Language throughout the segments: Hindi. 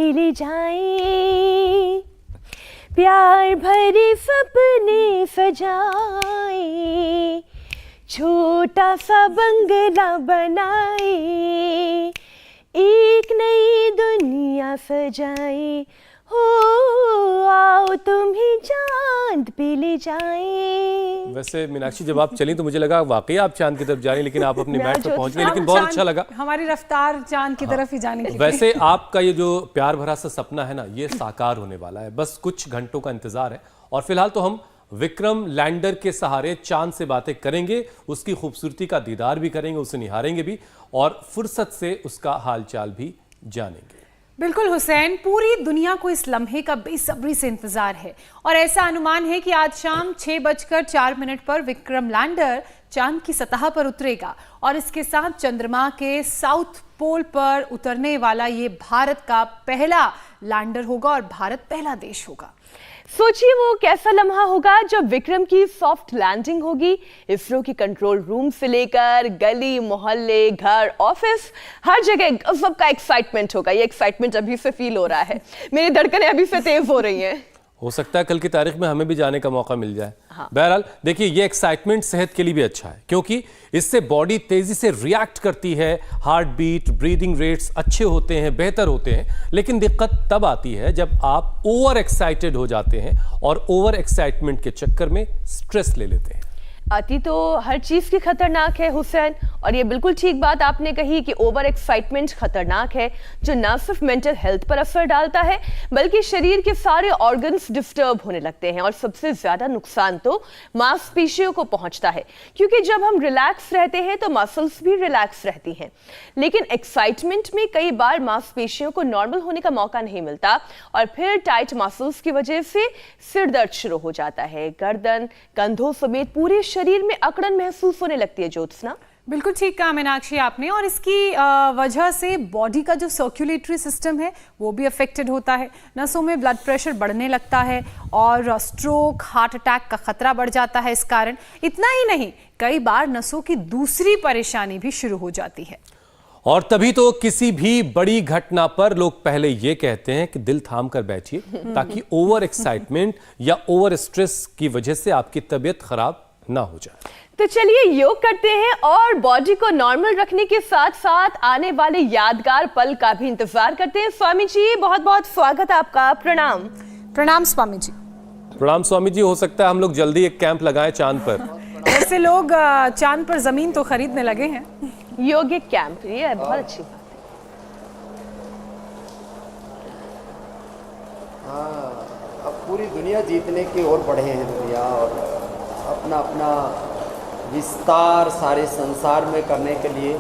पी ले जाएं, प्यार भरे सपने सजाए, छोटा सा बंगला बनाए, एक नई दुनिया सजाए, हो आओ तुम ही चांद पे ले जाएं। वैसे मीनाक्षी जब आप चली तो मुझे लगा वाकई आप चांद की तरफ जा रही, लेकिन आप अपनी मैट पर पहुंच गई, लेकिन बहुत अच्छा लगा। हमारी रफ्तार चांद की तरफ ही जाने की। वैसे आपका ये जो प्यार भरा सा सपना है ना, ये साकार होने वाला है, बस कुछ घंटों का इंतजार है। और फिलहाल तो हम विक्रम लैंडर के सहारे चांद से बातें करेंगे, उसकी खूबसूरती का दीदार भी करेंगे, उसे निहारेंगे भी और फुर्सत से उसका हालचाल भी जानेंगे। बिल्कुल हुसैन, पूरी दुनिया को इस लम्हे का बेसब्री से इंतजार है और ऐसा अनुमान है कि आज शाम 6:04 पर विक्रम लैंडर चांद की सतह पर उतरेगा और इसके साथ चंद्रमा के साउथ पोल पर उतरने वाला ये भारत का पहला लैंडर होगा और भारत पहला देश होगा। सोचिए वो कैसा लम्हा होगा जब विक्रम की सॉफ्ट लैंडिंग होगी। इसरो की कंट्रोल रूम से लेकर गली मोहल्ले घर ऑफिस हर जगह गजब का एक्साइटमेंट होगा। ये एक्साइटमेंट अभी से फील हो रहा है, मेरी धड़कनें अभी से तेज हो रही हैं। हो सकता है कल की तारीख में हमें भी जाने का मौका मिल जाए। हाँ। बहरहाल देखिए, ये एक्साइटमेंट सेहत के लिए भी अच्छा है क्योंकि इससे बॉडी तेजी से रिएक्ट करती है, हार्ट बीट ब्रीदिंग रेट्स अच्छे होते हैं, बेहतर होते हैं। लेकिन दिक्कत तब आती है जब आप ओवर एक्साइटेड हो जाते हैं और ओवर एक्साइटमेंट के चक्कर में स्ट्रेस ले लेते हैं। अति तो हर चीज की खतरनाक है हुसैन, और ये बिल्कुल ठीक बात आपने कही कि ओवर एक्साइटमेंट खतरनाक है, जो न सिर्फ मेंटल हेल्थ पर असर डालता है बल्कि शरीर के सारे ऑर्गन्स डिस्टर्ब होने लगते हैं और सबसे ज्यादा नुकसान तो मांसपेशियों को पहुंचता है, क्योंकि जब हम रिलैक्स रहते हैं तो मसल्स भी रिलैक्स रहती हैं। लेकिन एक्साइटमेंट में कई बार मांसपेशियों को नॉर्मल होने का मौका नहीं मिलता और फिर टाइट मसल्स की वजह से सिर दर्द शुरू हो जाता है, गर्दन कंधों समेत पूरे शरीर में अकड़न महसूस होने लगती है। ज्योत्सना, बिल्कुल ठीक कहा मीनाक्षी आपने, और इसकी वजह से बॉडी का जो सर्कुलेटरी सिस्टम है वो भी अफेक्टेड होता है। नसों में ब्लड प्रेशर बढ़ने लगता है और स्ट्रोक हार्ट अटैक का खतरा बढ़ जाता है इस कारण। इतना ही नहीं, कई बार नसों की दूसरी परेशानी भी शुरू हो जाती है। और तभी तो किसी भी बड़ी घटना पर लोग पहले ये कहते हैं कि दिल थाम कर बैठिए, ताकि ओवर एक्साइटमेंट या ओवर स्ट्रेस की वजह से आपकी तबीयत खराब ना हो जाए। तो चलिए योग करते हैं और बॉडी को नॉर्मल रखने के साथ साथ आने वाले यादगार पल का भी इंतजार करते हैं। स्वामी जी, बहुत बहुत स्वागत आपका। प्रणाम। प्रणाम स्वामी जी। प्रणाम स्वामी जी। हो सकता है हम लोग जल्दी एक कैंप लगाएं चांद पर। ऐसे लोग चांद पर जमीन तो खरीदने लगे हैं। योगिक कैंप, ये बहुत अच्छी बात है। हाँ, अब पूरी दुनिया जीतने की ओर बढ़े हैं दुनिया, और अपना अपना विस्तार सारे संसार में करने के लिए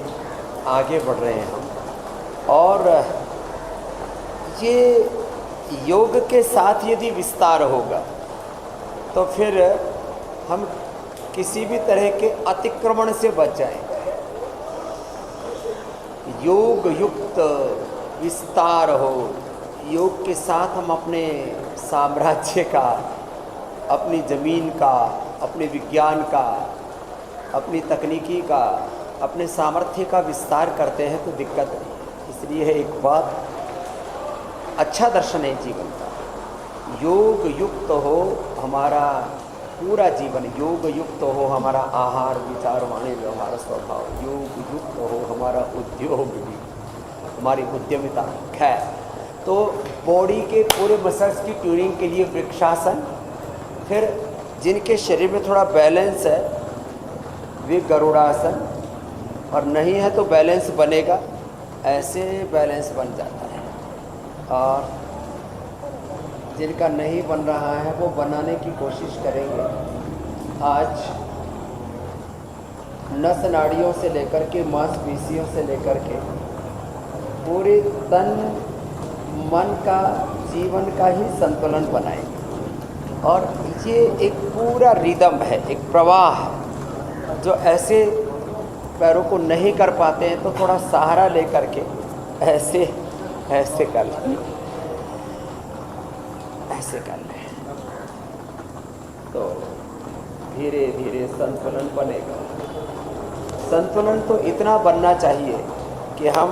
आगे बढ़ रहे हैं। और ये योग के साथ यदि विस्तार होगा तो फिर हम किसी भी तरह के अतिक्रमण से बच जाएंगे। योग युक्त विस्तार हो, योग के साथ हम अपने साम्राज्य का, अपनी ज़मीन का, अपने विज्ञान का, अपनी तकनीकी का, अपने सामर्थ्य का विस्तार करते हैं तो दिक्कत नहीं है। इसलिए है एक बात, अच्छा दर्शन है जीवन का। योग युक्त हो हमारा पूरा जीवन, योग युक्त हो हमारा आहार विचार वाणी व्यवहार स्वभाव, योग युक्त हो हमारा उद्योग भी, हमारी उद्यमिता। खैर, तो बॉडी के पूरे मसल्स की ट्यूनिंग के लिए वृक्षासन, फिर जिनके शरीर में थोड़ा बैलेंस है वे गरुड़ासन, और नहीं है तो बैलेंस बनेगा, ऐसे बैलेंस बन जाता है। और जिनका नहीं बन रहा है वो बनाने की कोशिश करेंगे। आज नस नाड़ियों से लेकर के मांसपेशियों से लेकर के पूरे तन मन का जीवन का ही संतुलन बनाएंगे। और ये एक पूरा रिदम है, एक प्रवाह है, जो ऐसे पैरों को नहीं कर पाते हैं तो थोड़ा सहारा लेकर के ऐसे ऐसे कर लें, ऐसे कर लें तो धीरे धीरे संतुलन बनेगा। संतुलन तो इतना बनना चाहिए कि हम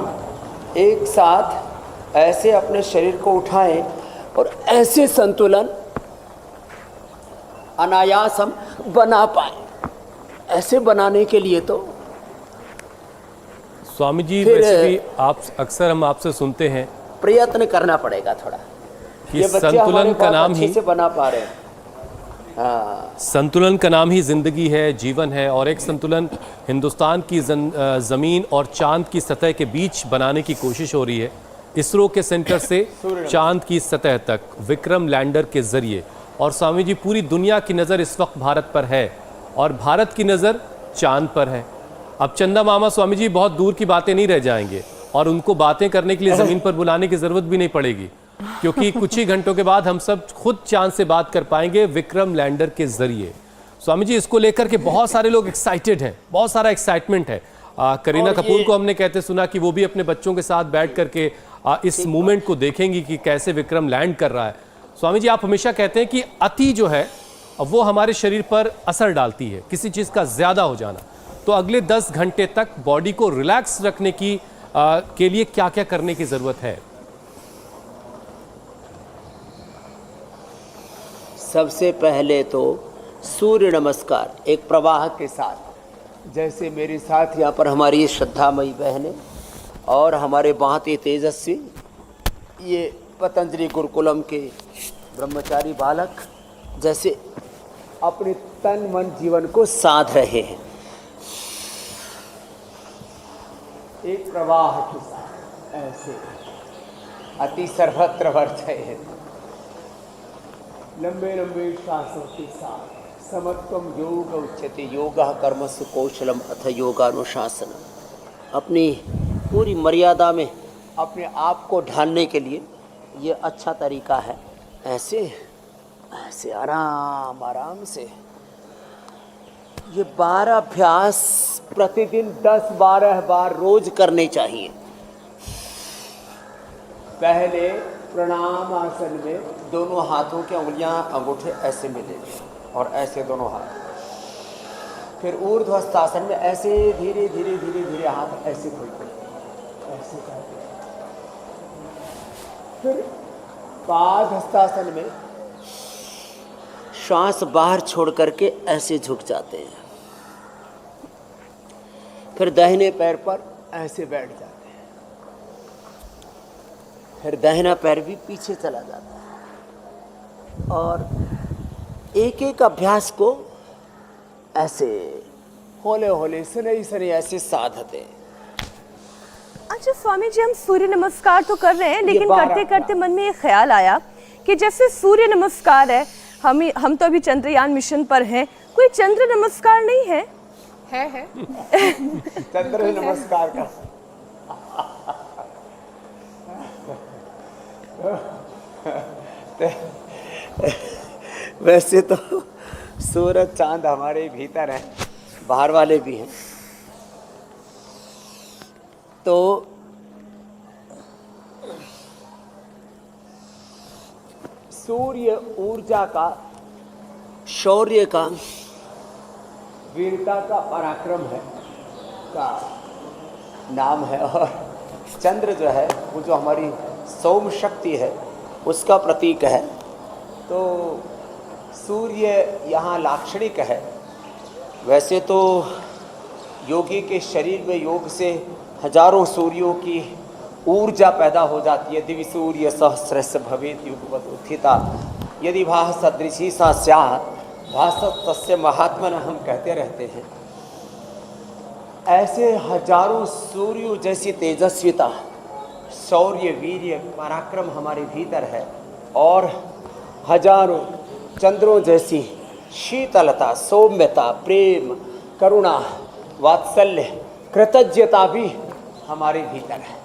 एक साथ ऐसे अपने शरीर को उठाएं और ऐसे संतुलन अनायास हम बना पाए। ऐसे बनाने के लिए तो स्वामी जी फिर वैसे भी आप अक्सर हम आपसे सुनते हैं प्रयत्न करना पड़ेगा थोड़ा। कि ये बच्चे संतुलन हमारे का बहुत नाम अच्छे ही से बना पा रहे हैं। हाँ, संतुलन का नाम ही जिंदगी है, जीवन है, और एक संतुलन हिंदुस्तान की जमीन और चांद की सतह के बीच बनाने की कोशिश हो रही है। इसरो के सेंटर से चांद की सतह तक विक्रम लैंडर के जरिए। और स्वामी जी, पूरी दुनिया की नज़र इस वक्त भारत पर है और भारत की नज़र चांद पर है। अब चंदा मामा स्वामी जी बहुत दूर की बातें नहीं रह जाएंगे और उनको बातें करने के लिए ज़मीन पर बुलाने की ज़रूरत भी नहीं पड़ेगी, क्योंकि कुछ ही घंटों के बाद हम सब खुद चांद से बात कर पाएंगे विक्रम लैंडर के जरिए। स्वामी जी, इसको लेकर के बहुत सारे लोग एक्साइटेड हैं, बहुत सारा एक्साइटमेंट है। करीना कपूर को हमने कहते सुना कि वो भी अपने बच्चों के साथ बैठ करके इस मूवमेंट को देखेंगी कि कैसे विक्रम लैंड कर रहा है। स्वामी जी, आप हमेशा कहते हैं कि अति जो है वो हमारे शरीर पर असर डालती है, किसी चीज़ का ज़्यादा हो जाना। तो अगले 10 घंटे तक बॉडी को रिलैक्स रखने की के लिए क्या क्या करने की ज़रूरत है? सबसे पहले तो सूर्य नमस्कार एक प्रवाह के साथ, जैसे मेरे साथ यहाँ पर हमारी श्रद्धामयी बहनें और हमारे बहुत ही तेजस्वी ये पतंजलि गुरुकुलम के ब्रह्मचारी बालक जैसे अपने तन मन जीवन को साध रहे हैं एक प्रवाह के साथ, ऐसे अति सर्वत्र वर्तते लंबे लंबे श्वासों के साथ। समत्वम योग उच्यते, योगः कर्मसु कौशलम अथ योगानुशासनम। अपनी पूरी मर्यादा में अपने आप को ढालने के लिए ये अच्छा तरीका है। ऐसे ऐसे आराम आराम से ये 12 अभ्यास प्रतिदिन 10-12 बार रोज करने चाहिए। पहले प्रणाम आसन में दोनों हाथों की उंगलियां अंगूठे ऐसे मिलेंगे और ऐसे दोनों हाथ। फिर ऊर्ध्वस्थासन में ऐसे धीरे धीरे धीरे धीरे हाथ ऐसे खोलते ऐसे करते। फिर पादहस्तासन में श्वास बाहर छोड़ करके ऐसे झुक जाते हैं। फिर दाहिने पैर पर ऐसे बैठ जाते हैं। फिर दाहिना पैर भी पीछे चला जाता है और एक एक अभ्यास को ऐसे होले होले सनई सनई ऐसे साधते हैं। अच्छा स्वामी जी, हम सूर्य नमस्कार तो कर रहे हैं, लेकिन 12 करते करते मन में ये ख्याल आया कि जैसे सूर्य नमस्कार है, हम तो अभी चंद्रयान मिशन पर हैं, कोई चंद्र नमस्कार नहीं है? है चंद्र नमस्कार का वैसे तो सूरज चांद हमारे भीतर है, बाहर वाले भी हैं। तो सूर्य ऊर्जा का, शौर्य का, वीरता का, पराक्रम है का नाम है। और चंद्र जो है वो जो हमारी सौम्य शक्ति है उसका प्रतीक है। तो सूर्य यहाँ लाक्षणिक है। वैसे तो योगी के शरीर में योग से हजारों सूर्यों की ऊर्जा पैदा हो जाती है। दिव्य सूर्य सहस्रस्य भवेत् युगपत् उत्थिता यदि भाः सदृशी सा स्यात् भासत तस्य महात्मनः, हम कहते रहते हैं। ऐसे हजारों सूर्यों जैसी तेजस्विता, शौर्य, वीर्य, पराक्रम हमारे भीतर है और हजारों चंद्रों जैसी शीतलता, सौम्यता, प्रेम, करुणा, वात्सल्य, कृतज्ञता भी हमारे भीतर है।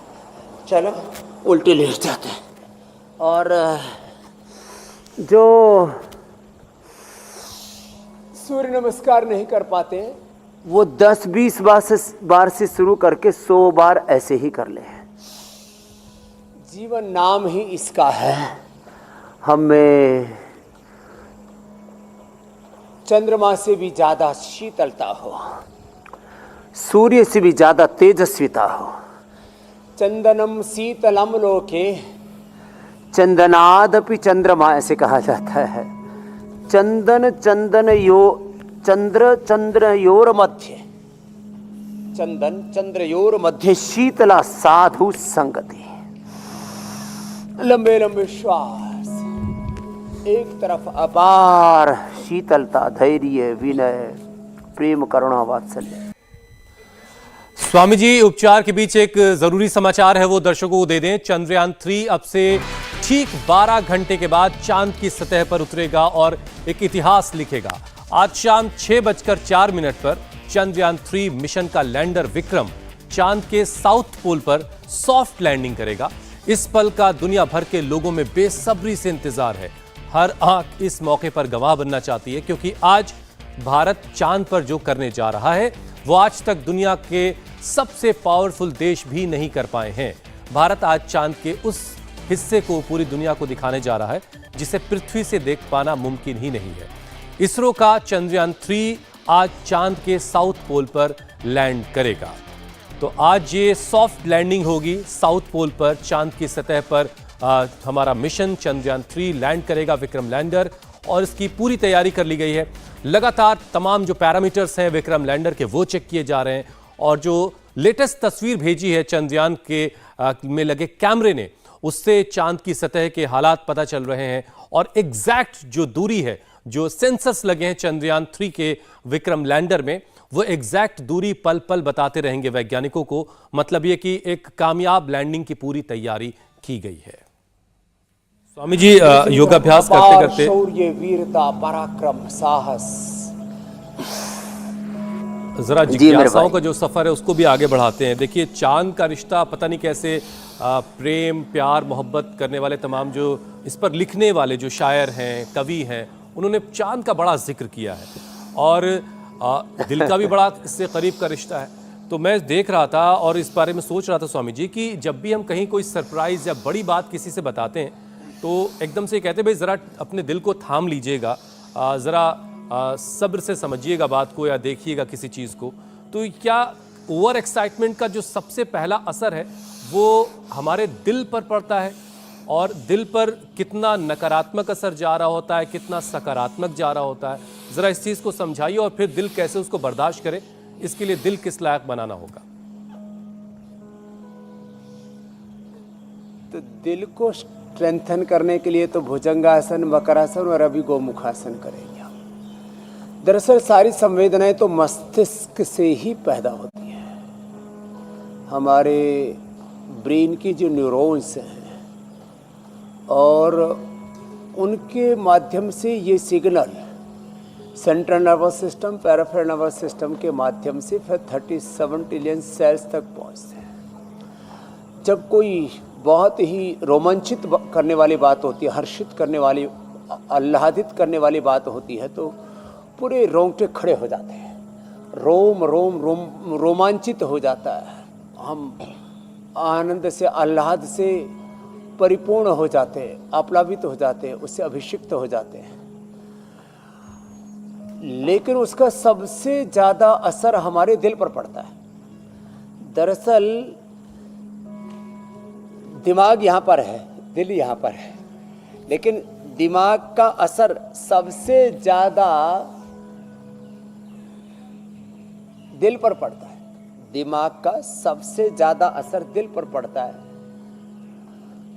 चलो उल्टे लेट जाते हैं। और जो सूर्य नमस्कार नहीं कर पाते वो 10-20 बार से शुरू करके 100 बार ऐसे ही कर ले। जीवन नाम ही इसका है। हमें चंद्रमा से भी ज्यादा शीतलता हो, सूर्य से भी ज्यादा तेजस्विता हो। चंदनम शीतलम लोके चंदनादपि चंद्रमा, ऐसे कहा जाता है। चंदन चंद्रयोर मध्य, चंदन चंद्रयोर मध्य शीतला साधु संगति। लंबे लंबे श्वास, एक तरफ अपार शीतलता, धैर्य, विनय, प्रेम, करुणा, वात्सल्य। स्वामी जी, उपचार के बीच एक जरूरी समाचार है, वो दर्शकों को दे दें। चंद्रयान 3 अब से ठीक 12 घंटे के बाद चांद की सतह पर उतरेगा और एक इतिहास लिखेगा। आज शाम 6:04 पर चंद्रयान 3 मिशन का लैंडर विक्रम चांद के साउथ पोल पर सॉफ्ट लैंडिंग करेगा। इस पल का दुनिया भर के लोगों में बेसब्री से इंतजार है। हर आंख इस मौके पर गवाह बनना चाहती है, क्योंकि आज भारत चांद पर जो करने जा रहा है वो आज तक दुनिया के सबसे पावरफुल देश भी नहीं कर पाए हैं। भारत आज चांद के उस हिस्से को पूरी दुनिया को दिखाने जा रहा है जिसे पृथ्वी से देख पाना मुमकिन ही नहीं है। इसरो का चंद्रयान 3 आज चांद के साउथ पोल पर लैंड करेगा। तो आज ये सॉफ्ट लैंडिंग होगी साउथ पोल पर, चांद की सतह पर हमारा मिशन चंद्रयान 3 लैंड करेगा, विक्रम लैंडर, और इसकी पूरी तैयारी कर ली गई है। लगातार तमाम जो पैरामीटर्स हैं विक्रम लैंडर के वो चेक किए जा रहे हैं, और जो लेटेस्ट तस्वीर भेजी है चंद्रयान के में लगे कैमरे ने, उससे चांद की सतह के हालात पता चल रहे हैं। और एग्जैक्ट जो दूरी है, जो सेंसर्स लगे हैं चंद्रयान 3 के विक्रम लैंडर में, वो एग्जैक्ट दूरी पल पल बताते रहेंगे वैज्ञानिकों को। मतलब ये कि एक कामयाब लैंडिंग की पूरी तैयारी की गई है। स्वामी जी, योगाभ्यास करते करते शौर्य, वीरता, पराक्रम, साहस, जरा जिज्ञासाओं का जो सफर है उसको भी आगे बढ़ाते हैं। देखिए, चांद का रिश्ता पता नहीं कैसे प्रेम, प्यार, मोहब्बत करने वाले तमाम जो इस पर लिखने वाले जो शायर हैं, कवि हैं, उन्होंने चांद का बड़ा जिक्र किया है, और दिल का भी बड़ा इससे करीब का रिश्ता है। तो मैं देख रहा था और इस बारे में सोच रहा था स्वामी जी कि जब भी हम कहीं कोई सरप्राइज या बड़ी बात किसी से बताते हैं तो एकदम से कहते हैं भाई ज़रा अपने दिल को थाम लीजिएगा, ज़रा सब्र से समझिएगा बात को या देखिएगा किसी चीज़ को। तो क्या ओवर एक्साइटमेंट का जो सबसे पहला असर है वो हमारे दिल पर पड़ता है, और दिल पर कितना नकारात्मक असर जा रहा होता है, कितना सकारात्मक जा रहा होता है? ज़रा इस चीज़ को समझाइए, और फिर दिल कैसे उसको बर्दाश्त करे, इसके लिए दिल किस लायक बनाना होगा? तो दिल को स्ट्रेंथन करने के लिए तो भुजंगासन, मकरासन और अभी गोमुखासन करेंगे। दरअसल सारी संवेदनाएं तो मस्तिष्क से ही पैदा होती हैं। हमारे ब्रेन की जो न्यूरॉन्स हैं और उनके माध्यम से ये signal central nervous system, peripheral nervous system के माध्यम से फिर 37 ट्रिलियन सेल्स तक पहुंचते हैं। जब कोई बहुत ही रोमांचित करने वाली बात होती है, हर्षित करने वाली, आह्लादित करने वाली बात होती है, तो पूरे रोंगटे खड़े हो जाते हैं, रोम रोम रोम रोमांचित हो जाता है। हम आनंद से, आह्लाद से परिपूर्ण हो जाते हैं, आप्लावित हो जाते हैं, उससे अभिषिक्त हो जाते हैं। लेकिन उसका सबसे ज़्यादा असर हमारे दिल पर पड़ता है। दरअसल दिमाग यहाँ पर है, दिल यहाँ पर है, लेकिन दिमाग का असर सबसे ज़्यादा दिल पर पड़ता है। दिमाग का सबसे ज़्यादा असर दिल पर पड़ता है।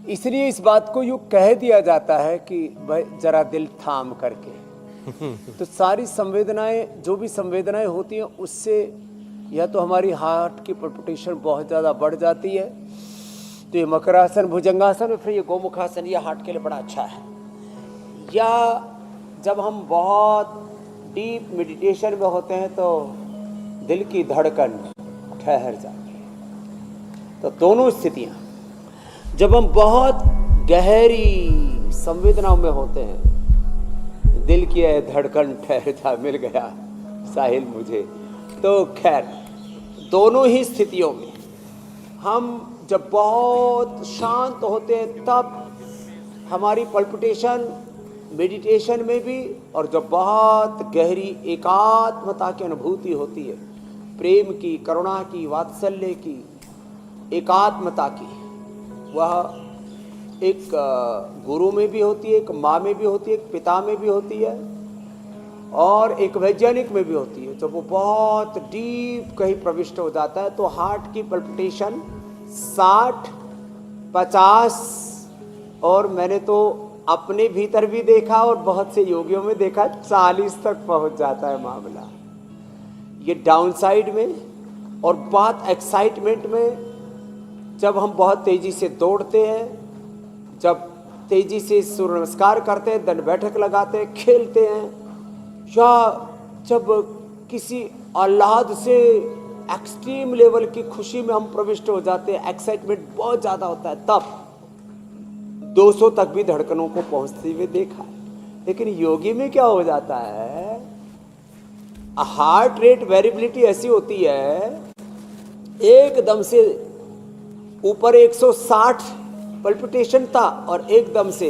इसलिए इस बात को यूँ कह दिया जाता है कि भाई जरा दिल थाम करके। तो सारी संवेदनाएं, जो भी संवेदनाएं होती हैं, उससे या तो हमारी हार्ट की पल्पिटेशन बहुत ज़्यादा बढ़ जाती है। तो ये मकरासन, भुजंगासन और फिर ये गोमुखासन, ये हार्ट के लिए बड़ा अच्छा है। या जब हम बहुत डीप मेडिटेशन में होते हैं तो दिल की धड़कन ठहर जाती है। तो दोनों स्थितियाँ, जब हम बहुत गहरी संवेदनाओं में होते हैं, दिल की धड़कन ठहर जा, मिल गया साहिल मुझे। तो खैर, दोनों ही स्थितियों में हम जब बहुत शांत होते हैं तब हमारी पल्पिटेशन मेडिटेशन में भी, और जब बहुत गहरी एकात्मता की अनुभूति होती है, प्रेम की, करुणा की, वात्सल्य की, एकात्मता की, वह एक गुरु में भी होती है, एक माँ में भी होती है, एक पिता में भी होती है और एक वैज्ञानिक में भी होती है। जब वो बहुत डीप कहीं प्रविष्ट हो जाता है तो हार्ट की पल्पिटेशन 60, 50 और मैंने तो अपने भीतर भी देखा और बहुत से योगियों में देखा 40 तक पहुंच जाता है मामला। ये डाउन साइड में। और बात एक्साइटमेंट में, जब हम बहुत तेजी से दौड़ते हैं, जब तेजी से सूर्य नमस्कार करते हैं, दंड बैठक लगाते हैं, खेलते हैं, या जब किसी आह्लाद से एक्सट्रीम लेवल की खुशी में हम प्रविष्ट हो जाते हैं, एक्साइटमेंट बहुत ज़्यादा होता है, तब 200 तक भी धड़कनों को पहुंचते हुए देखा है। लेकिन योगी में क्या हो जाता है, हार्ट रेट वेरिएबिलिटी ऐसी होती है, एकदम से ऊपर 160 पल्पिटेशन था और एकदम से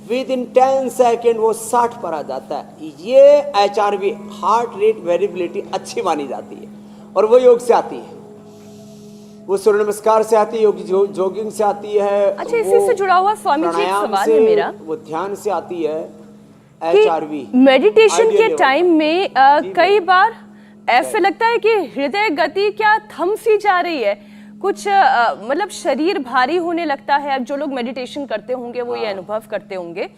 विद इन 10 सेकेंड वो 60 पर आ जाता है। ये HRV हार्ट रेट वेरिएबिलिटी अच्छी मानी जाती है और वो योग से आती है, वो सूर्य नमस्कार से आती है, योगी जॉगिंग से आती है। अच्छा, इसी से जुड़ा हुआ स्वामी जी एक सवाल है मेरा, वो ध्यान से आती है कि HRV। मेडिटेशन के टाइम में कई बार ऐसे लगता है कि हृदय गति क्या थम सी जा रही है, कुछ मतलब शरीर भारी होने लगता है। अब जो लोग मेडिटेशन करते होंगे वो ये अनुभव करते होंगे,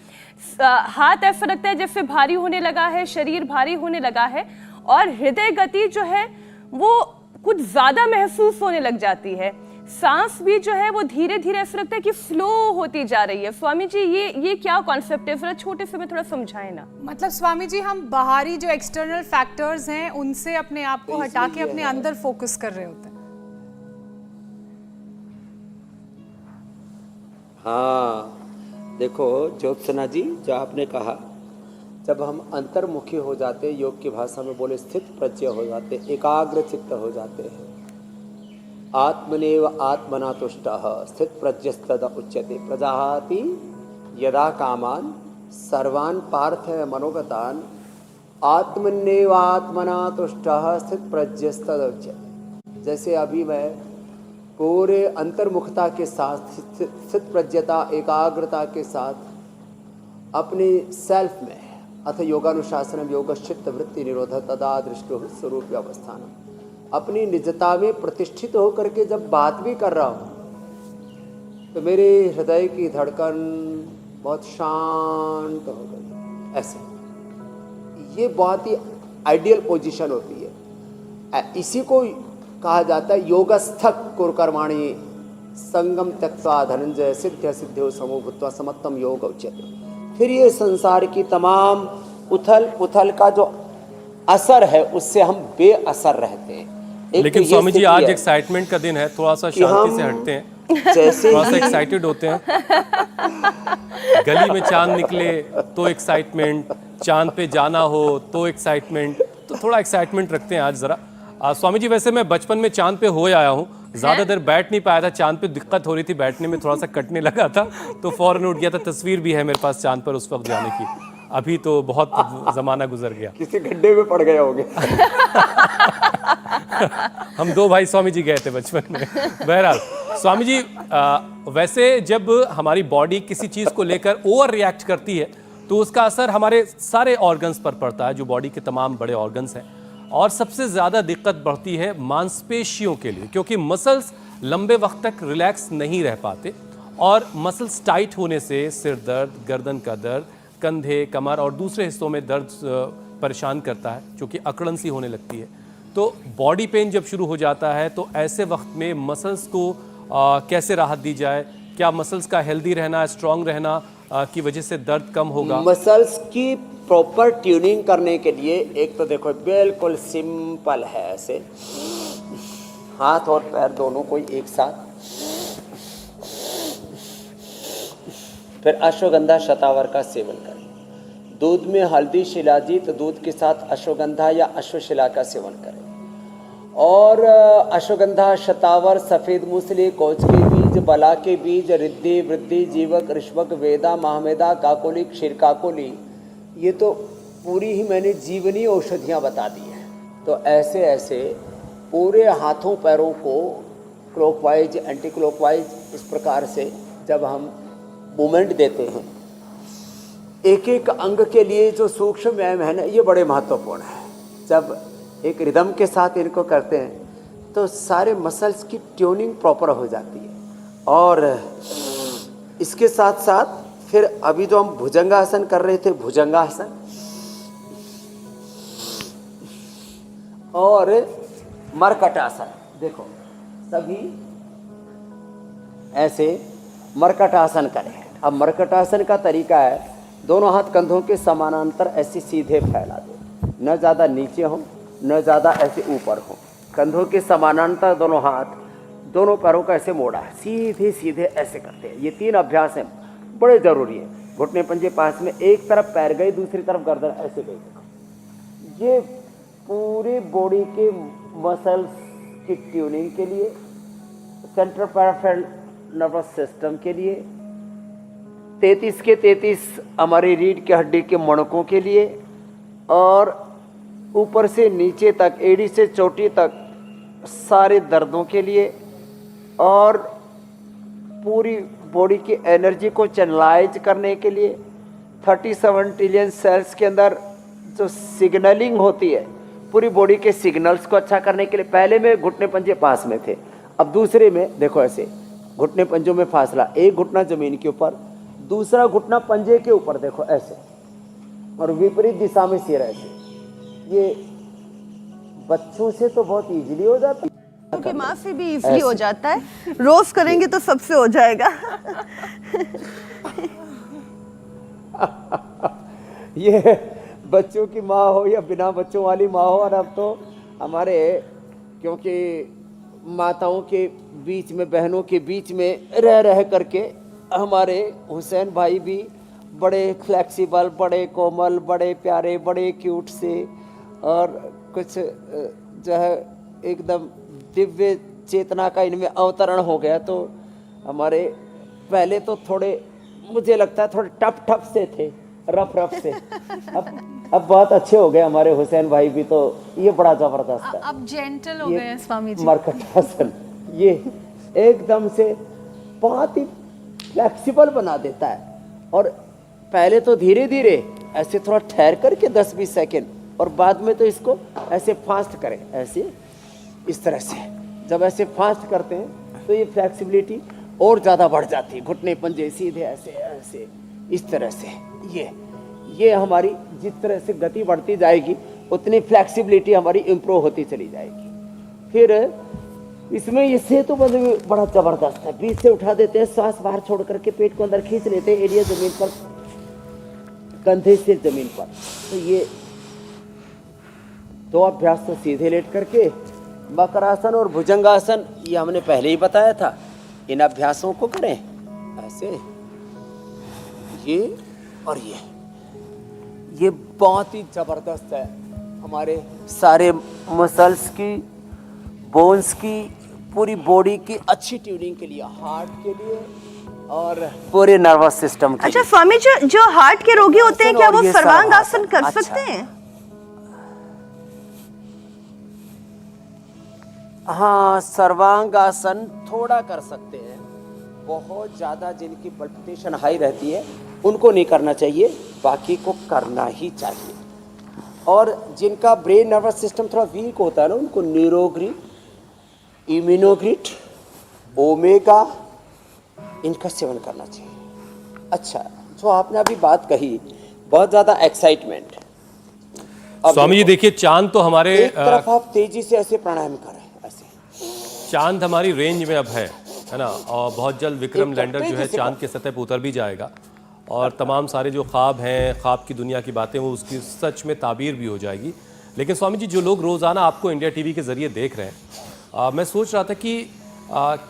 हाथ ऐसा लगता है जैसे भारी होने लगा है, शरीर भारी होने लगा है और हृदय गति जो है वो कुछ ज्यादा महसूस होने लग जाती है। सांस भी जो है वो धीरे धीरे ऐसा लगता है कि स्लो होती जा रही है। स्वामी जी ये क्या कॉन्सेप्ट है, जरा छोटे से में थोड़ा समझाएं ना। मतलब स्वामी जी, हम बाहरी जो एक्सटर्नल फैक्टर्स हैं उनसे अपने आप को हटा के अपने अंदर फोकस कर रहे होते हैं। हाँ, देखो ज्योत्सना जी, जो आपने कहा, जब हम अंतर्मुखी हो जाते, योग की भाषा में बोले स्थित प्रज्ञ हो जाते, एकाग्र चित्त हो जाते हैं, आत्मनेव आत्मना तुष्टः स्थित प्रज्ञस्तद उच्यते, प्रजाहाति यदा कामान सर्वान पार्थ मनोगतान आत्मनेव आत्मना तुष्टः स्थित प्रज्ञस्तद उच्यते। जैसे अभी मैं पूरे अंतर्मुखता के साथ, स्थित प्रज्ञता, एकाग्रता के साथ अपने सेल्फ में, अथ योगानुशासनम योगश्चित्त वृत्ति निरोध तदा दृष्टो स्वरूप अवस्थान, अपनी निजता में प्रतिष्ठित होकर के जब बात भी कर रहा हूँ तो मेरे हृदय की धड़कन बहुत शांत हो गई। ऐसे ये बहुत ही आइडियल पोजीशन होती है। इसी को कहा जाता है योगस्थक कुरकर्माणि संगम त्यक्त्वा धनंजय सिद्ध सिद्धो समो भूत्वा समत्तम योग उच्यते। फिर ये संसार की तमाम उथल पुथल का जो असर है उससे हम बेअसर रहते हैं। लेकिन स्वामी जी, आज एक्साइटमेंट का दिन है, थोड़ा सा शांति से हटते हैं, जैसे थोड़ा सा एक्साइटेड होते हैं। गली में चांद निकले तो एक्साइटमेंट, चांद पे जाना हो तो एक्साइटमेंट, तो थोड़ा एक्साइटमेंट रखते हैं आज जरा। स्वामी जी, वैसे मैं बचपन में चांद पे हो आया हूँ, ज्यादा देर बैठ नहीं पाया था, चांद पे दिक्कत हो रही थी बैठने में, थोड़ा सा कटने लगा था तो फौरन उठ गया था। तस्वीर भी है मेरे पास चांद पर उस वक्त जाने की। अभी तो बहुत जमाना गुजर गया, किसी गड्ढे में पड़ गए होंगे। हम 2 भाई स्वामी जी गए थे बचपन में। बहरहाल स्वामी जी, वैसे जब हमारी बॉडी किसी चीज को लेकर ओवर रिएक्ट करती है तो उसका असर हमारे सारे ऑर्गन्स पर पड़ता है, जो बॉडी के तमाम बड़े ऑर्गन्स हैं। और सबसे ज़्यादा दिक्कत बढ़ती है मांसपेशियों के लिए, क्योंकि मसल्स लंबे वक्त तक रिलैक्स नहीं रह पाते और मसल्स टाइट होने से सिर दर्द, गर्दन का दर्द, कंधे, कमर और दूसरे हिस्सों में दर्द परेशान करता है, जो कि अकड़न सी होने लगती है। तो बॉडी पेन जब शुरू हो जाता है तो ऐसे वक्त में मसल्स को कैसे राहत दी जाए? क्या मसल्स का हेल्दी रहना, स्ट्रांग रहना की वजह से दर्द कम होगा? मसल्स की प्रॉपर ट्यूनिंग करने के लिए एक तो देखो बिल्कुल सिंपल है, ऐसे हाथ और पैर दोनों को एक साथ, फिर अश्वगंधा शतावर का सेवन करें। दूध में हल्दी शिलाजीत, दूध के साथ अश्वगंधा या अश्वशिला का सेवन करें। और अश्वगंधा, शतावर, सफ़ेद मूसली, कोच के बीज, बला के बीज, रिद्धि, वृद्धि, जीवक, ऋष्वक, वेदा, महामेदा, काकोली, क्षीरकाकोली, ये तो पूरी ही मैंने जीवनी औषधियाँ बता दी हैं। तो ऐसे ऐसे पूरे हाथों पैरों को क्लॉकवाइज एंटी क्लॉकवाइज, इस प्रकार से जब हम मूवमेंट देते हैं, एक एक अंग के लिए जो सूक्ष्म व्यायाम है ना, ये बड़े महत्वपूर्ण है। जब एक रिदम के साथ इनको करते हैं तो सारे मसल्स की ट्यूनिंग प्रॉपर हो जाती है। और इसके साथ साथ फिर अभी जो हम भुजंगासन कर रहे थे, भुजंगासन और मरकटासन, देखो सभी ऐसे मरकटासन करें। अब मरकटासन का तरीका है, दोनों हाथ कंधों के समानांतर ऐसे सीधे फैला दो, न ज़्यादा नीचे हो न ज़्यादा ऐसे ऊपर हो, कंधों के समानांतर दोनों हाथ, दोनों पैरों का ऐसे मोड़ा है, सीधे सीधे ऐसे करते हैं। ये 3 अभ्यास हैं, बड़े ज़रूरी है। घुटने पंजे पास में, एक तरफ पैर गए, दूसरी तरफ गर्दन ऐसे गई। ये पूरी बॉडी के मसल्स की ट्यूनिंग के लिए, सेंट्रल पैराफेरल नर्वस सिस्टम के लिए, 33 के 33 हमारी रीढ़ की हड्डी के मणकों के लिए, और ऊपर से नीचे तक, एड़ी से चोटी तक सारे दर्दों के लिए, और पूरी बॉडी की एनर्जी को चैनलाइज करने के लिए, 37 ट्रिलियन सेल्स के अंदर जो सिग्नलिंग होती है, पूरी बॉडी के सिग्नल्स को अच्छा करने के लिए। पहले में घुटने पंजे पास में थे, अब दूसरे में देखो ऐसे घुटने पंजों में फासला, एक घुटना जमीन के ऊपर, दूसरा घुटना पंजे के ऊपर, देखो ऐसे, और विपरीत दिशा में सिर ऐसे। ये बच्चों से तो बहुत इजीली हो जाता है, की माँ से भी इजीली हो जाता है, रोज करेंगे तो सबसे हो जाएगा। ये बच्चों की माँ हो या बिना बच्चों वाली माँ हो, और अब तो हमारे, क्योंकि माताओं के बीच में, बहनों के बीच में रह करके हमारे हुसैन भाई भी बड़े फ्लेक्सिबल, बड़े कोमल, बड़े प्यारे, बड़े क्यूट से, और कुछ जो है एकदम दिव्य चेतना का इनमें अवतरण हो गया। तो हमारे पहले तो थोड़े, मुझे लगता है थोड़े टफ से थे, रफ से, अब बहुत अच्छे हो गए हमारे हुसैन भाई भी। तो ये बड़ा जबरदस्त है, अब जेंटल हो गए हैं स्वामी जी। मरकटासन ये एकदम से बहुत ही फ्लेक्सिबल बना देता है। और पहले तो धीरे धीरे ऐसे थोड़ा ठहर करके 10-20 सेकेंड, और बाद में तो इसको ऐसे फास्ट करें, ऐसे इस तरह से। जब ऐसे फास्ट करते हैं तो ये फ्लेक्सिबिलिटी और ज़्यादा बढ़ जाती है। घुटने पंजे सीधे ऐसे ऐसे इस तरह से, ये हमारी जिस तरह से गति बढ़ती जाएगी उतनी फ्लेक्सिबिलिटी हमारी इम्प्रूव होती चली जाएगी। फिर इसमें ये सेतुबंध भी बड़ा ज़बरदस्त है। बीच से उठा देते हैं, सांस बाहर छोड़ करके पेट को अंदर खींच लेते हैं, एरिया जमीन पर, कंधे से जमीन पर। तो ये 2 अभ्यास तो सीधे लेट करके, मकरासन और भुजंगासन ये हमने पहले ही बताया था। इन अभ्यासों को करें ऐसे, ये और ये बहुत ही जबरदस्त है। हमारे सारे मसल्स की, बोन्स की, पूरी बॉडी की अच्छी ट्यूनिंग के लिए, हार्ट के लिए और पूरे नर्वस सिस्टम के अच्छा लिए। स्वामी जी, जो हार्ट के रोगी होते हैं, क्या वो और ये सर्वांगासन कर अच्छा। सकते हैं? हाँ, सर्वांगासन थोड़ा कर सकते हैं। बहुत ज़्यादा जिनकी पल्पिटेशन हाई रहती है उनको नहीं करना चाहिए, बाकी को करना ही चाहिए। और जिनका ब्रेन नर्वस सिस्टम थोड़ा वीक होता है ना, उनको न्यूरोग्रिड, इम्यूनोग्रिड, ओमेगा, इनका सेवन करना चाहिए। अच्छा, जो आपने अभी बात कही, बहुत ज़्यादा एक्साइटमेंट। स्वामी जी देखिए, चांद तो हमारे एक तरफ आप तेजी से ऐसे प्राणायाम करें, ऐसे। चांद हमारी रेंज में अब है ना, और बहुत जल्द विक्रम लैंडर जो है चांद के सतह पर उतर भी जाएगा, और तमाम सारे जो ख्वाब हैं, ख्वाब की दुनिया की बातें, वो उसकी सच में ताबीर भी हो जाएगी। लेकिन स्वामी जी, जो लोग रोज़ाना आपको इंडिया टीवी के ज़रिए देख रहे हैं, मैं सोच रहा था कि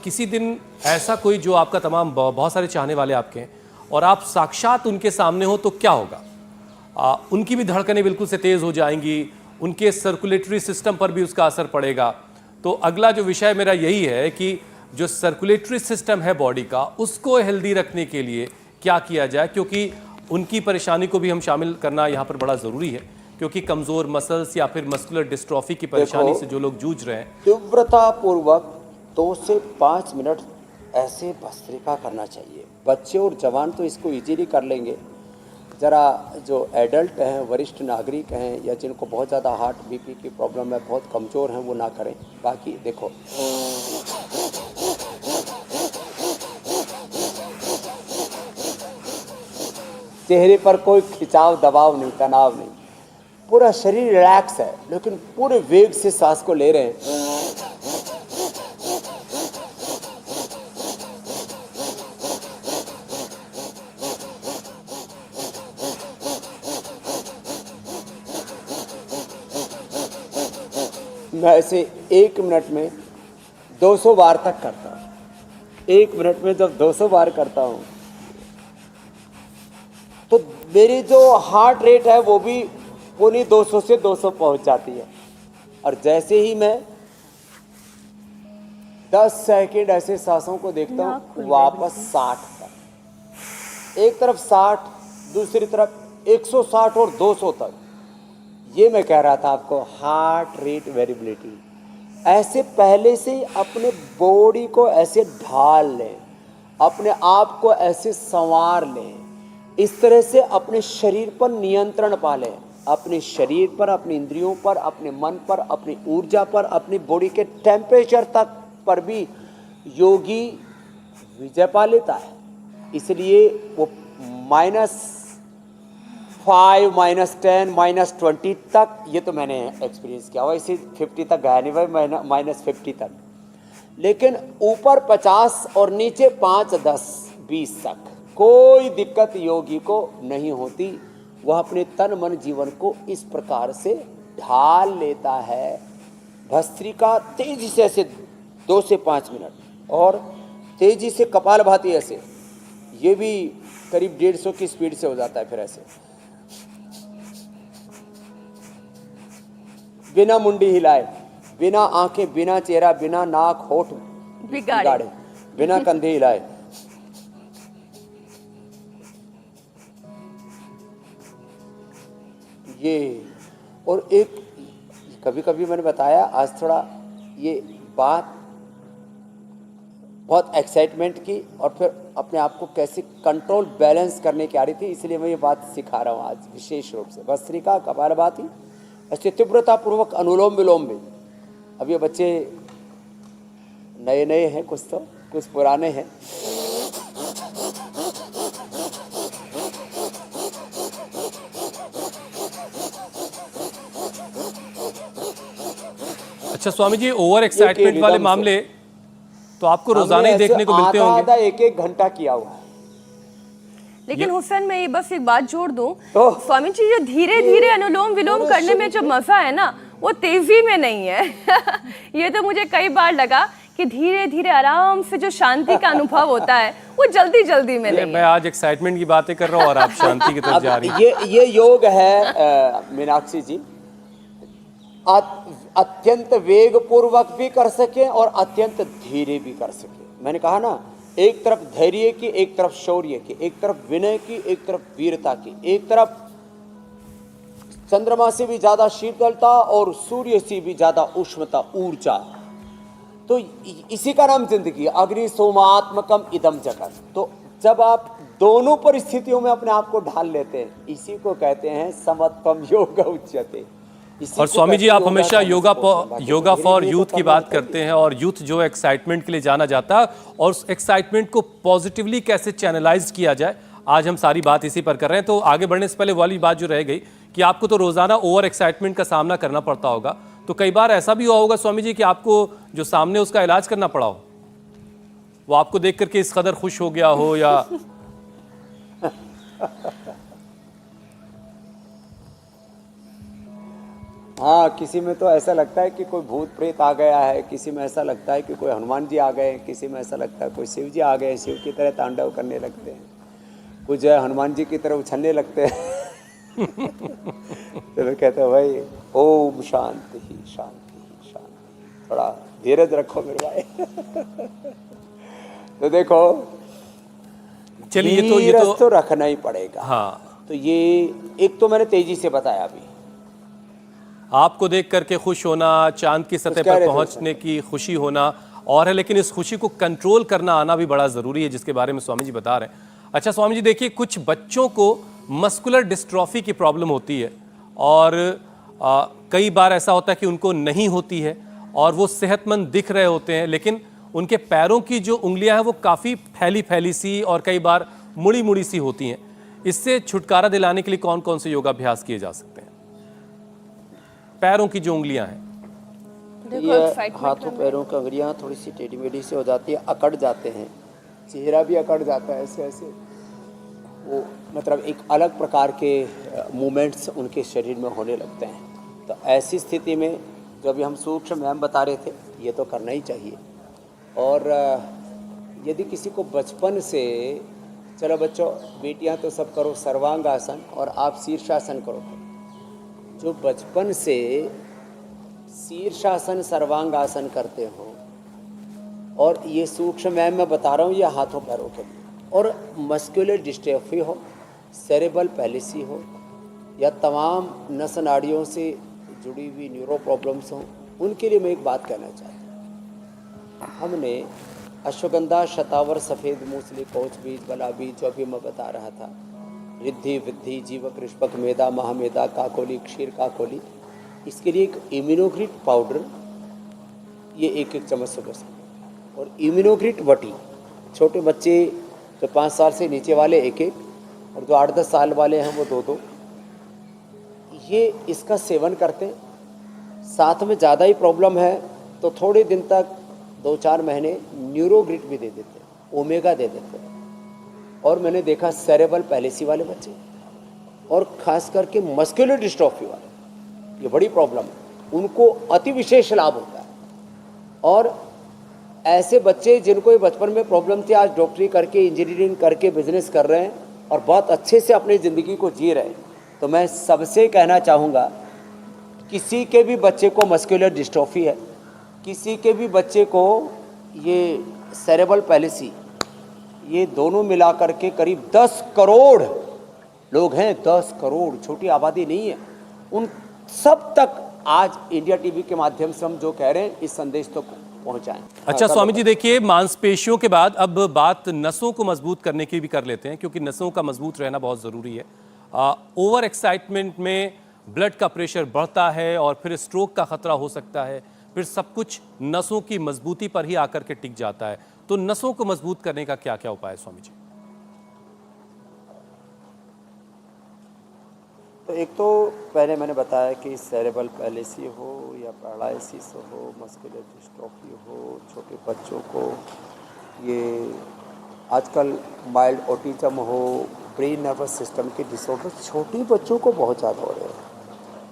किसी दिन ऐसा कोई, जो आपका तमाम बहुत सारे चाहने वाले आपके हैं, और आप साक्षात उनके सामने हो, तो क्या होगा? उनकी भी धड़कनें बिल्कुल से तेज़ हो जाएंगी, उनके सर्कुलेटरी सिस्टम पर भी उसका असर पड़ेगा। तो अगला जो विषय मेरा यही है कि जो सर्कुलेटरी सिस्टम है बॉडी का, उसको हेल्दी रखने के लिए क्या किया जाए, क्योंकि उनकी परेशानी को भी हम शामिल करना यहाँ पर बड़ा ज़रूरी है, क्योंकि कमज़ोर मसल्स या फिर मस्कुलर डिस्ट्रॉफी की परेशानी से जो लोग जूझ रहे हैं, तीव्रता पूर्वक 2 से 5 मिनट ऐसे भस्त्रिका करना चाहिए। बच्चे और जवान तो इसको इजीली कर लेंगे, ज़रा जो एडल्ट हैं, वरिष्ठ नागरिक हैं, या जिनको बहुत ज़्यादा हार्ट बीपी की प्रॉब्लम है, बहुत कमज़ोर हैं, वो ना करें। बाकी देखो, चेहरे पर कोई खिंचाव, दबाव नहीं, तनाव नहीं, पूरा शरीर रिलैक्स है, लेकिन पूरे वेग से सांस को ले रहे हैं। मैं ऐसे 1 मिनट में 200 बार तक करता हूँ। 1 मिनट में जब 200 बार करता हूँ तो मेरी जो हार्ट रेट है वो भी पूरी 200 से 200 पहुँच जाती है। और जैसे ही मैं 10 सेकंड ऐसे सांसों को देखता हूँ, वापस 60 तक, एक तरफ 60, दूसरी तरफ 160 और 200 तक। ये मैं कह रहा था आपको, हार्ट रेट वेरिएबिलिटी। ऐसे पहले से ही अपने बॉडी को ऐसे ढाल लें, अपने आप को ऐसे संवार लें, इस तरह से अपने शरीर पर नियंत्रण पा लें, अपने शरीर पर, अपनी इंद्रियों पर, अपने मन पर, अपनी ऊर्जा पर, अपनी बॉडी के टेम्परेचर तक पर भी योगी विजय पा लेता है। इसलिए वो -5, -10, -20 तक, ये तो मैंने एक्सपीरियंस किया, वैसे 50 तक गया नहीं भाई, -50 तक, लेकिन ऊपर 50 और नीचे 5, 10, 20 तक कोई दिक्कत योगी को नहीं होती। वह अपने तन मन जीवन को इस प्रकार से ढाल लेता है। भस्त्रिका तेजी से ऐसे 2 से 5 मिनट, और तेजी से कपालभाति ऐसे, ये भी करीब 150 की स्पीड से हो जाता है। फिर ऐसे बिना मुंडी हिलाए, बिना आंखें, बिना चेहरा, बिना नाक होठ बिगाड़े, बिना कंधे हिलाए, ये। और एक कभी कभी मैंने बताया, आज थोड़ा ये बात बहुत एक्साइटमेंट की, और फिर अपने आप को कैसे कंट्रोल बैलेंस करने की आ रही थी, इसलिए मैं ये बात सिखा रहा हूँ आज विशेष रूप से। भस्त्रिका, कपालभाति, ऐसे तीव्रतापूर्वक अनुलोम विलोम भी। अब ये बच्चे नए नए हैं, कुछ तो कुछ पुराने हैं। अच्छा स्वामी जी, ओवर एक्साइटमेंट वाले मामले तो आपको रोजाना ही देखने को मिलते होंगे। आधा 1-1 घंटा किया हुआ है। लेकिन हुसैन, मैं ये बस एक बात जोड़ दूं, स्वामी जी, जो धीरे धीरे अनुलोम विलोम करने में जो मजा है ना, वो तेजी में नहीं है। ये तो मुझे कई बार लगा कि धीरे धीरे आराम से जो शांति का अनुभव होता है वो जल्दी जल्दी में नहीं। मैं आज एक्साइटमेंट की बातें कर रहा हूँ और आप शांति की तरफ जा रही हैं। ये योग है मीनाक्षी जी, अत्यंत वेग पूर्वक भी कर सके और अत्यंत धीरे भी कर सके। मैंने कहा ना, एक तरफ धैर्य की, एक तरफ शौर्य की, एक तरफ विनय की, एक तरफ वीरता की, एक तरफ चंद्रमा से भी ज्यादा शीतलता और सूर्य से भी ज्यादा उष्णता, ऊर्जा। तो इसी का नाम जिंदगी, अग्नि सोमात्मकम इदम जगत। तो जब आप दोनों परिस्थितियों में अपने आप को ढाल लेते हैं, इसी को कहते हैं समत्वम योग उच्यते। और स्वामी जी, आप हमेशा योगा फॉर यूथ की बात करते हैं, और यूथ जो एक्साइटमेंट के लिए जाना जाता है, और उस एक्साइटमेंट को पॉजिटिवली कैसे चैनलाइज किया जाए, आज हम सारी बात इसी पर कर रहे हैं। तो आगे बढ़ने से पहले वाली बात जो रह गई कि आपको तो रोजाना ओवर एक्साइटमेंट का सामना करना पड़ता होगा, तो कई बार ऐसा भी हुआ होगा स्वामी जी कि आपको जो सामने उसका इलाज करना पड़ा हो, वो आपको देख करके इस कदर खुश हो गया हो, या हाँ, किसी में तो ऐसा लगता है कि कोई भूत प्रेत आ गया है, किसी में ऐसा लगता है कि कोई हनुमान जी आ गए, किसी में ऐसा लगता है कोई शिव जी आ गए, शिव की तरह तांडव करने लगते हैं, कुछ जो है हनुमान जी की तरह उछलने लगते हैं। तो मैं कहता हूँ भाई, ओम शांति ही शांति ही शांति, थोड़ा धीरज रखो मेरे भाई। तो देखो, चलिए, ये तो रखना ही पड़ेगा। हाँ, तो ये एक तो मैंने तेजी से बताया अभी, आपको देख करके खुश होना, चांद की सतह पर पहुंचने की खुशी होना, और है, लेकिन इस खुशी को कंट्रोल करना आना भी बड़ा ज़रूरी है, जिसके बारे में स्वामी जी बता रहे हैं। अच्छा स्वामी जी, देखिए कुछ बच्चों को मस्कुलर डिस्ट्रॉफी की प्रॉब्लम होती है और कई बार ऐसा होता है कि उनको नहीं होती है और वो सेहतमंद दिख रहे होते हैं, लेकिन उनके पैरों की जो उंगलियां हैं वो काफ़ी फैली फैली सी और कई बार मुड़ी मुड़ी सी होती हैं। इससे छुटकारा दिलाने के लिए कौन कौन से योगाभ्यास किए जा सकते हैं? पैरों की जो उंगलियां हैं, देखो, ये excitement हाथों पैरों की उंगलियां थोड़ी सी टेढ़ी मेढ़ी से हो जाती है, अकड़ जाते हैं, चेहरा भी अकड़ जाता है ऐसे ऐसे, वो मतलब एक अलग प्रकार के मूवमेंट्स उनके शरीर में होने लगते हैं। तो ऐसी स्थिति में जो अभी हम सूक्ष्म व्यायाम बता रहे थे, ये तो करना ही चाहिए। और यदि किसी को बचपन से, चलो बच्चों बेटियां तो सब करो सर्वांग आसन और आप शीर्षासन करो, जो बचपन से शीर्षासन सर्वांग आसन करते हो, और ये सूक्ष्म व्यायाम मैं बता रहा हूँ ये हाथों पैरों के लिए, और मस्कुलर डिस्ट्रॉफी हो, सेरेब्रल पैलिसी हो, या तमाम नस नाड़ियों से जुड़ी हुई न्यूरो प्रॉब्लम्स हों, उनके लिए मैं एक बात कहना चाहता हूँ। हमने अश्वगंधा, शतावर, सफ़ेद मूसली, कोच बीज, बला बीज, जो अभी मैं बता रहा था, रिद्धि, वृद्धि, जीवक, रिष्पक, मेदा, महामेदा, काकोली, क्षीर काकोली, इसके लिए एक इम्यूनोग्रिट पाउडर, ये एक एक चम्मच सुबह से, और इम्यूनोग्रिट वटी, छोटे बच्चे जो 5 साल से नीचे वाले एक एक, और जो 8-10 साल वाले हैं वो 2-2, ये इसका सेवन करते हैं। साथ में ज़्यादा ही प्रॉब्लम है तो थोड़े दिन तक 2-4 महीने न्यूरोग्रिट भी दे देते हैं, ओमेगा दे देते हैं। और मैंने देखा सेरेब्रल पैलिसी वाले बच्चे और ख़ास करके मस्कुलर डिस्ट्रॉफी वाले, ये बड़ी प्रॉब्लम है, उनको अति विशेष लाभ होता है। और ऐसे बच्चे जिनको ये बचपन में प्रॉब्लम थी, आज डॉक्टरी करके, इंजीनियरिंग करके बिजनेस कर रहे हैं और बहुत अच्छे से अपनी ज़िंदगी को जी रहे हैं। तो मैं सबसे कहना चाहूँगा, किसी के भी बच्चे को मस्कुलर डिस्ट्रॉफी है, किसी के भी बच्चे को ये सेरेब्रल पैलिसी, ये दोनों मिला करके करीब 10 करोड़ लोग हैं, 10 करोड़, छोटी आबादी नहीं है। उन सब तक आज इंडिया टीवी के माध्यम से हम जो कह रहे हैं, इस संदेश तो पहुंचाएं। अच्छा स्वामी जी, देखिए मांसपेशियों के बाद अब बात नसों को मजबूत करने की भी कर लेते हैं, क्योंकि नसों का मजबूत रहना बहुत ज़रूरी है। ओवर एक्साइटमेंट में ब्लड का प्रेशर बढ़ता है और फिर स्ट्रोक का खतरा हो सकता है, फिर सब कुछ नसों की मजबूती पर ही आकर के टिक जाता है। तो नसों को मजबूत करने का क्या क्या उपाय है स्वामी जी? तो एक तो पहले मैंने बताया कि सेरेब्रल पैलिसी हो या पैरालिसिस हो, मस्कुलर डिस्ट्रॉफी हो, छोटे बच्चों को ये आजकल माइल्ड ऑटिज्म हो, ब्रेन नर्वस सिस्टम के डिसऑर्डर छोटे बच्चों को बहुत ज़्यादा हो रहे हैं।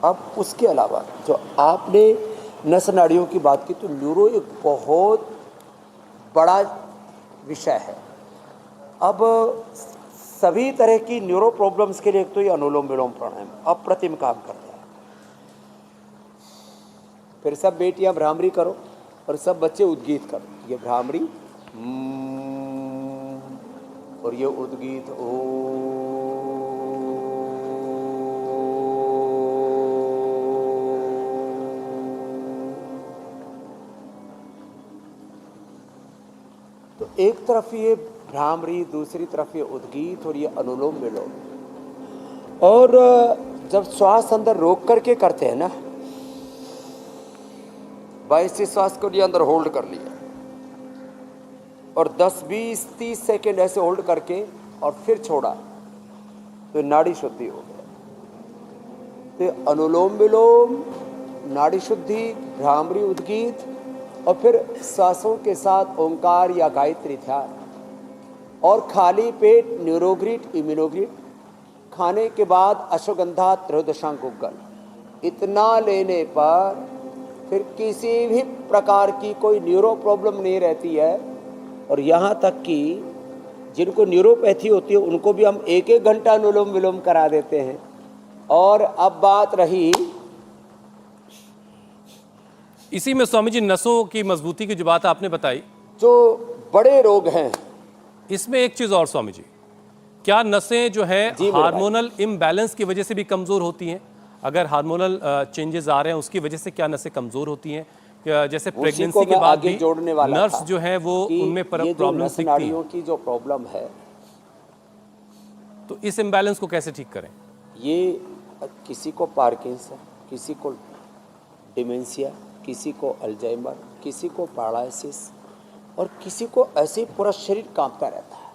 अब उसके अलावा जो आपने नस नाड़ियों की बात की, तो न्यूरो एक बहुत बड़ा विषय है। अब सभी तरह की न्यूरो प्रॉब्लम्स के लिए एक तो ये अनुलोम विलोम प्राणायाम अप्रतिम काम करता है। फिर सब बेटियां भ्रामरी करो और सब बच्चे उद्गीत करो। ये भ्रामरी और ये उद्गीत तो एक तरफ ये भ्रामरी, दूसरी तरफ ये उद्गीत और ये अनुलोम विलोम। और जब श्वास अंदर रोक करके करते हैं ना, 22 श्वास को लिए अंदर होल्ड कर लिया और 10, 20, 30 सेकेंड ऐसे होल्ड करके और फिर छोड़ा, तो नाड़ी शुद्धि हो गया। तो अनुलोम विलोम, नाड़ी शुद्धि, भ्रामरी, उद्गीत, और फिर सांसों के साथ ओंकार या गायत्री ध्यान, और खाली पेट न्यूरोग्रिट, इम्यूनोग्रिट, खाने के बाद अश्वगंधा, त्रयोदशांग गुग्गल, इतना लेने पर फिर किसी भी प्रकार की कोई न्यूरो प्रॉब्लम नहीं रहती है। और यहाँ तक कि जिनको न्यूरोपैथी होती है उनको भी हम 1-1 घंटा अनुलोम विलोम करा देते हैं। और अब बात रही, इसी में स्वामी जी नसों की मजबूती की जो बात आपने बताई, जो बड़े रोग हैं, इसमें एक चीज और स्वामी जी, क्या नसें जो है हार्मोनल इम्बैलेंस की वजह से भी कमजोर होती हैं? अगर हार्मोनल चेंजेस आ रहे हैं उसकी वजह से क्या नसें कमजोर होती हैं? जैसे उसी प्रेगनेंसी को के मैं बाद आगे भी जोड़ने वाला नर्स था जो है वो कि उनमें ये जो प्रॉब्लम नस दिखती नाड़ियों है, की जो प्रॉब्लम है, तो इस इम्बैलेंस को कैसे ठीक करें? ये किसी को पार्किंसन, किसी को डिमेंशिया, किसी को अल्जाइमर, किसी को पैरालिसिस और किसी को ऐसे ही पूरा शरीर कांपता रहता है।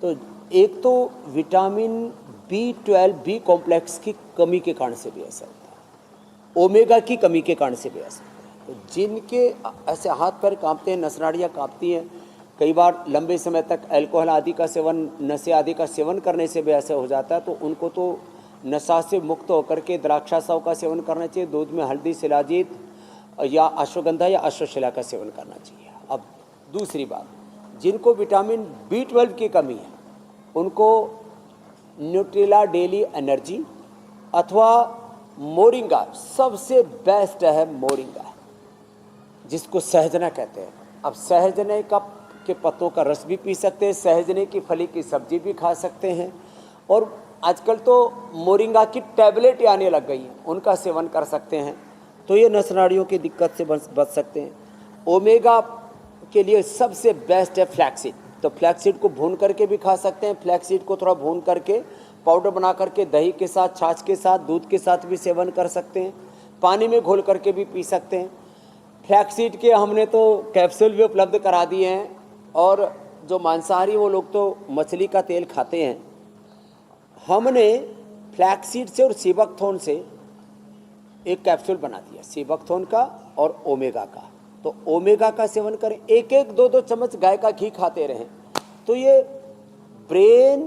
तो एक तो विटामिन B12 बी कॉम्प्लेक्स की कमी के कारण से भी ऐसा होता है, ओमेगा की कमी के कारण से भी ऐसा होता है। तो जिनके ऐसे हाथ पैर कांपते हैं, नस नाड़ियाँ कांपती हैं, कई बार लंबे समय तक अल्कोहल आदि का सेवन, नशे आदि का सेवन करने से भी ऐसा हो जाता है, तो उनको तो नशा से मुक्त होकर के द्राक्षासाव का सेवन करना चाहिए, दूध में हल्दी, शिलाजीत या अश्वगंधा या अश्वशिला का सेवन करना चाहिए। अब दूसरी बात, जिनको विटामिन B12 की कमी है उनको न्यूट्रेला डेली एनर्जी अथवा मोरिंगा, सबसे बेस्ट है मोरिंगा, जिसको सहजना कहते हैं। अब सहजने का के पत्तों का रस भी पी सकते हैं, सहजने की फली की सब्जी भी खा सकते हैं, और आजकल तो मोरिंगा की टैबलेट आने लग गई हैं, उनका सेवन कर सकते हैं, तो ये नस नाड़ियों की दिक्कत से बच सकते हैं। ओमेगा के लिए सबसे बेस्ट है फ्लैक्सीड, तो फ्लैक्सीड को भून करके भी खा सकते हैं। फ्लैक्सीड को थोड़ा भून करके पाउडर बना करके दही के साथ, छाछ के साथ, दूध के साथ भी सेवन कर सकते हैं, पानी में घोल करके भी पी सकते हैं। फ्लैक्सीड के हमने तो कैप्सूल भी उपलब्ध करा दिए हैं, और जो मांसाहारी वो लोग तो मछली का तेल खाते हैं। हमने फ्लैक्सीड से और सीबकथोर्न से एक कैप्सूल बना दिया, सीबकथोर्न का और ओमेगा का। तो ओमेगा का सेवन करें, एक एक दो दो चम्मच गाय का घी खाते रहें, तो ये ब्रेन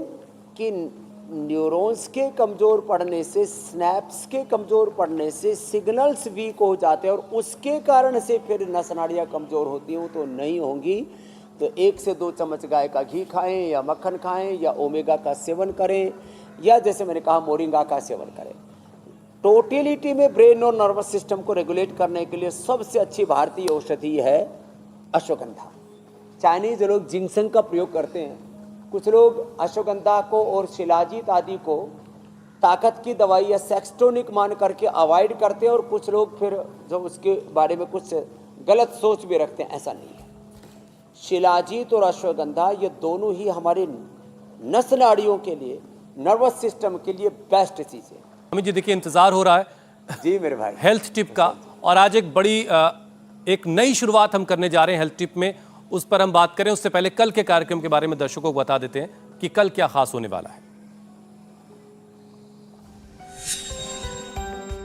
की न्यूरॉन्स के कमज़ोर पड़ने से, स्नैप्स के कमज़ोर पड़ने से सिग्नल्स वीक हो जाते हैं, और उसके कारण से फिर नस नाड़ियाँ कमज़ोर होती हैं, तो नहीं होंगी। तो 1 से 2 चम्मच गाय का घी खाएं या मक्खन खाएं या ओमेगा का सेवन करें, या जैसे मैंने कहा मोरिंगा का सेवन करें। टोटलिटी में ब्रेन और नर्वस सिस्टम को रेगुलेट करने के लिए सबसे अच्छी भारतीय औषधि है अश्वगंधा। चाइनीज लोग जिंगसंग का प्रयोग करते हैं, कुछ लोग अश्वगंधा को और शिलाजीत आदि को ताकत की दवाई या सेक्स टॉनिक मान करके अवॉइड करते हैं, और कुछ लोग फिर जो उसके बारे में कुछ गलत सोच भी रखते हैं। ऐसा नहीं है, शिलाजीत और अश्वगंधा ये दोनों ही हमारे नस नाड़ियों के लिए, नर्वस सिस्टम के लिए बेस्ट चीज़ है। अमित जी देखिए, इंतजार हो रहा है जी मेरे भाई, हेल्थ टिप का, और आज एक बड़ी एक नई शुरुआत हम करने जा रहे हैं हेल्थ टिप में, उस पर हम बात करें। उससे पहले कल के कार्यक्रम के बारे में दर्शकों को बता देते हैं कि कल क्या खास होने वाला है।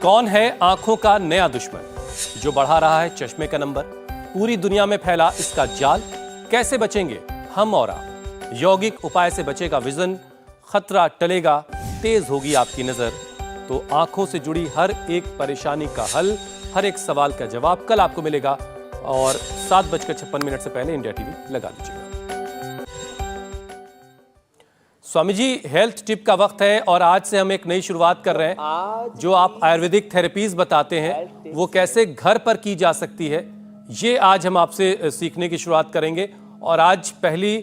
कौन है आंखों का नया दुश्मन जो बढ़ा रहा है चश्मे का नंबर? पूरी दुनिया में फैला इसका जाल, कैसे बचेंगे हम और आप? यौगिक उपाय से बचेगा विजन, खतरा टलेगा, तेज होगी आपकी नजर। तो आंखों से जुड़ी हर एक परेशानी का हल, हर एक सवाल का जवाब कल आपको मिलेगा, और 7:56 से पहले इंडिया टीवी लगा लीजिएगा। स्वामी जी, हेल्थ टिप का वक्त है, और आज से हम एक नई शुरुआत कर रहे हैं। जो आप आयुर्वेदिक थेरेपीज बताते हैं वो कैसे घर पर की जा सकती है, ये आज हम आपसे सीखने की शुरुआत करेंगे। और आज पहली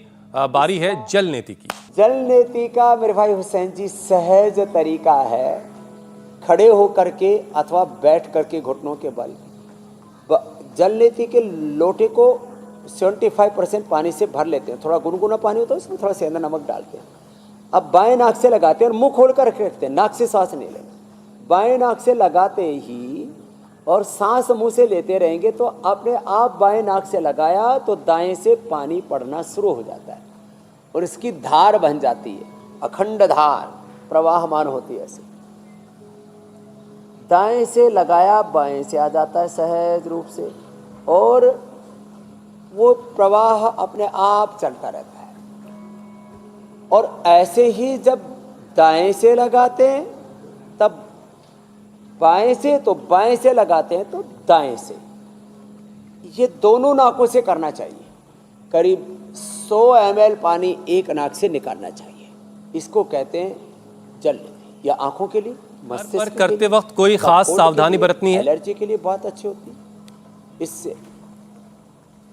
बारी है जल नेति की। जल नेति का मेरे भाई हुसैन जी सहज तरीका है, खड़े होकर के अथवा बैठ करके घुटनों के बल जल नेति के लोटे को 75% पानी से भर लेते हैं। थोड़ा गुनगुना पानी होता है, उसमें थोड़ा सेंधा नमक डालते हैं। अब बाएं नाक से लगाते हैं और मुंह खोल कर रखते हैं, नाक से सांस नहीं लेना। बाएं नाक से लगाते ही और सांस मुंह से लेते रहेंगे तो अपने आप बाएं नाक से लगाया तो दाएं से पानी पड़ना शुरू हो जाता है, और इसकी धार बन जाती है, अखंड धार प्रवाहमान होती है। ऐसे दाएं से लगाया बाएं से आ जाता है सहज रूप से, और वो प्रवाह अपने आप चलता रहता है। और ऐसे ही जब दाएं से लगाते हैं तब बाएं से, तो बाएं से लगाते हैं तो दाएं से, ये दोनों नाकों से करना चाहिए। करीब 100 ml पानी एक नाक से निकालना चाहिए। इसको कहते हैं जल नेति। या आंखों के लिए, पर करते वक्त कोई खास सावधानी बरतनी है? एलर्जी के लिए बहुत अच्छी होती है। इससे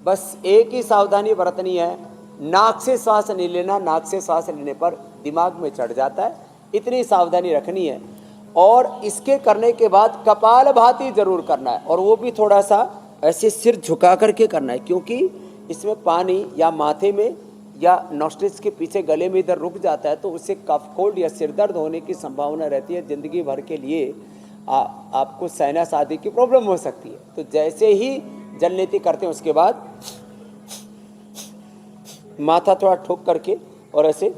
बस एक ही सावधानी बरतनी है, नाक से सांस नहीं लेना। नाक से सांस लेने पर दिमाग में चढ़ जाता है, इतनी सावधानी रखनी है। और इसके करने के बाद कपालभाति जरूर करना है, और वो भी थोड़ा सा ऐसे सिर झुका करके करना है, क्योंकि इसमें पानी या माथे में या नॉस्ट्रिल्स के पीछे गले में इधर रुक जाता है, तो उससे कफ कोल्ड या सिर दर्द होने की संभावना रहती है। ज़िंदगी भर के लिए आपको साइनस आदि की प्रॉब्लम हो सकती है। तो जैसे ही जल नीति करते हैं उसके बाद माथा थोड़ा ठोक करके और ऐसे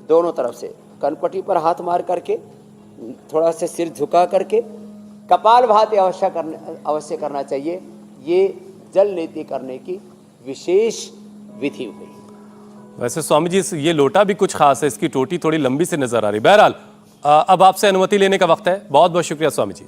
दोनों तरफ से कनपटी पर हाथ मार करके थोड़ा सा सिर झुका करके कपालभाति अवश्य करना चाहिए। ये जल नीति करने की विशेष विधि हुई। वैसे स्वामी जी ये लोटा भी कुछ खास है, इसकी टोटी थोड़ी लंबी से नजर आ रही। बहरहाल अब आपसे अनुमति लेने का वक्त है। बहुत बहुत शुक्रिया स्वामी जी।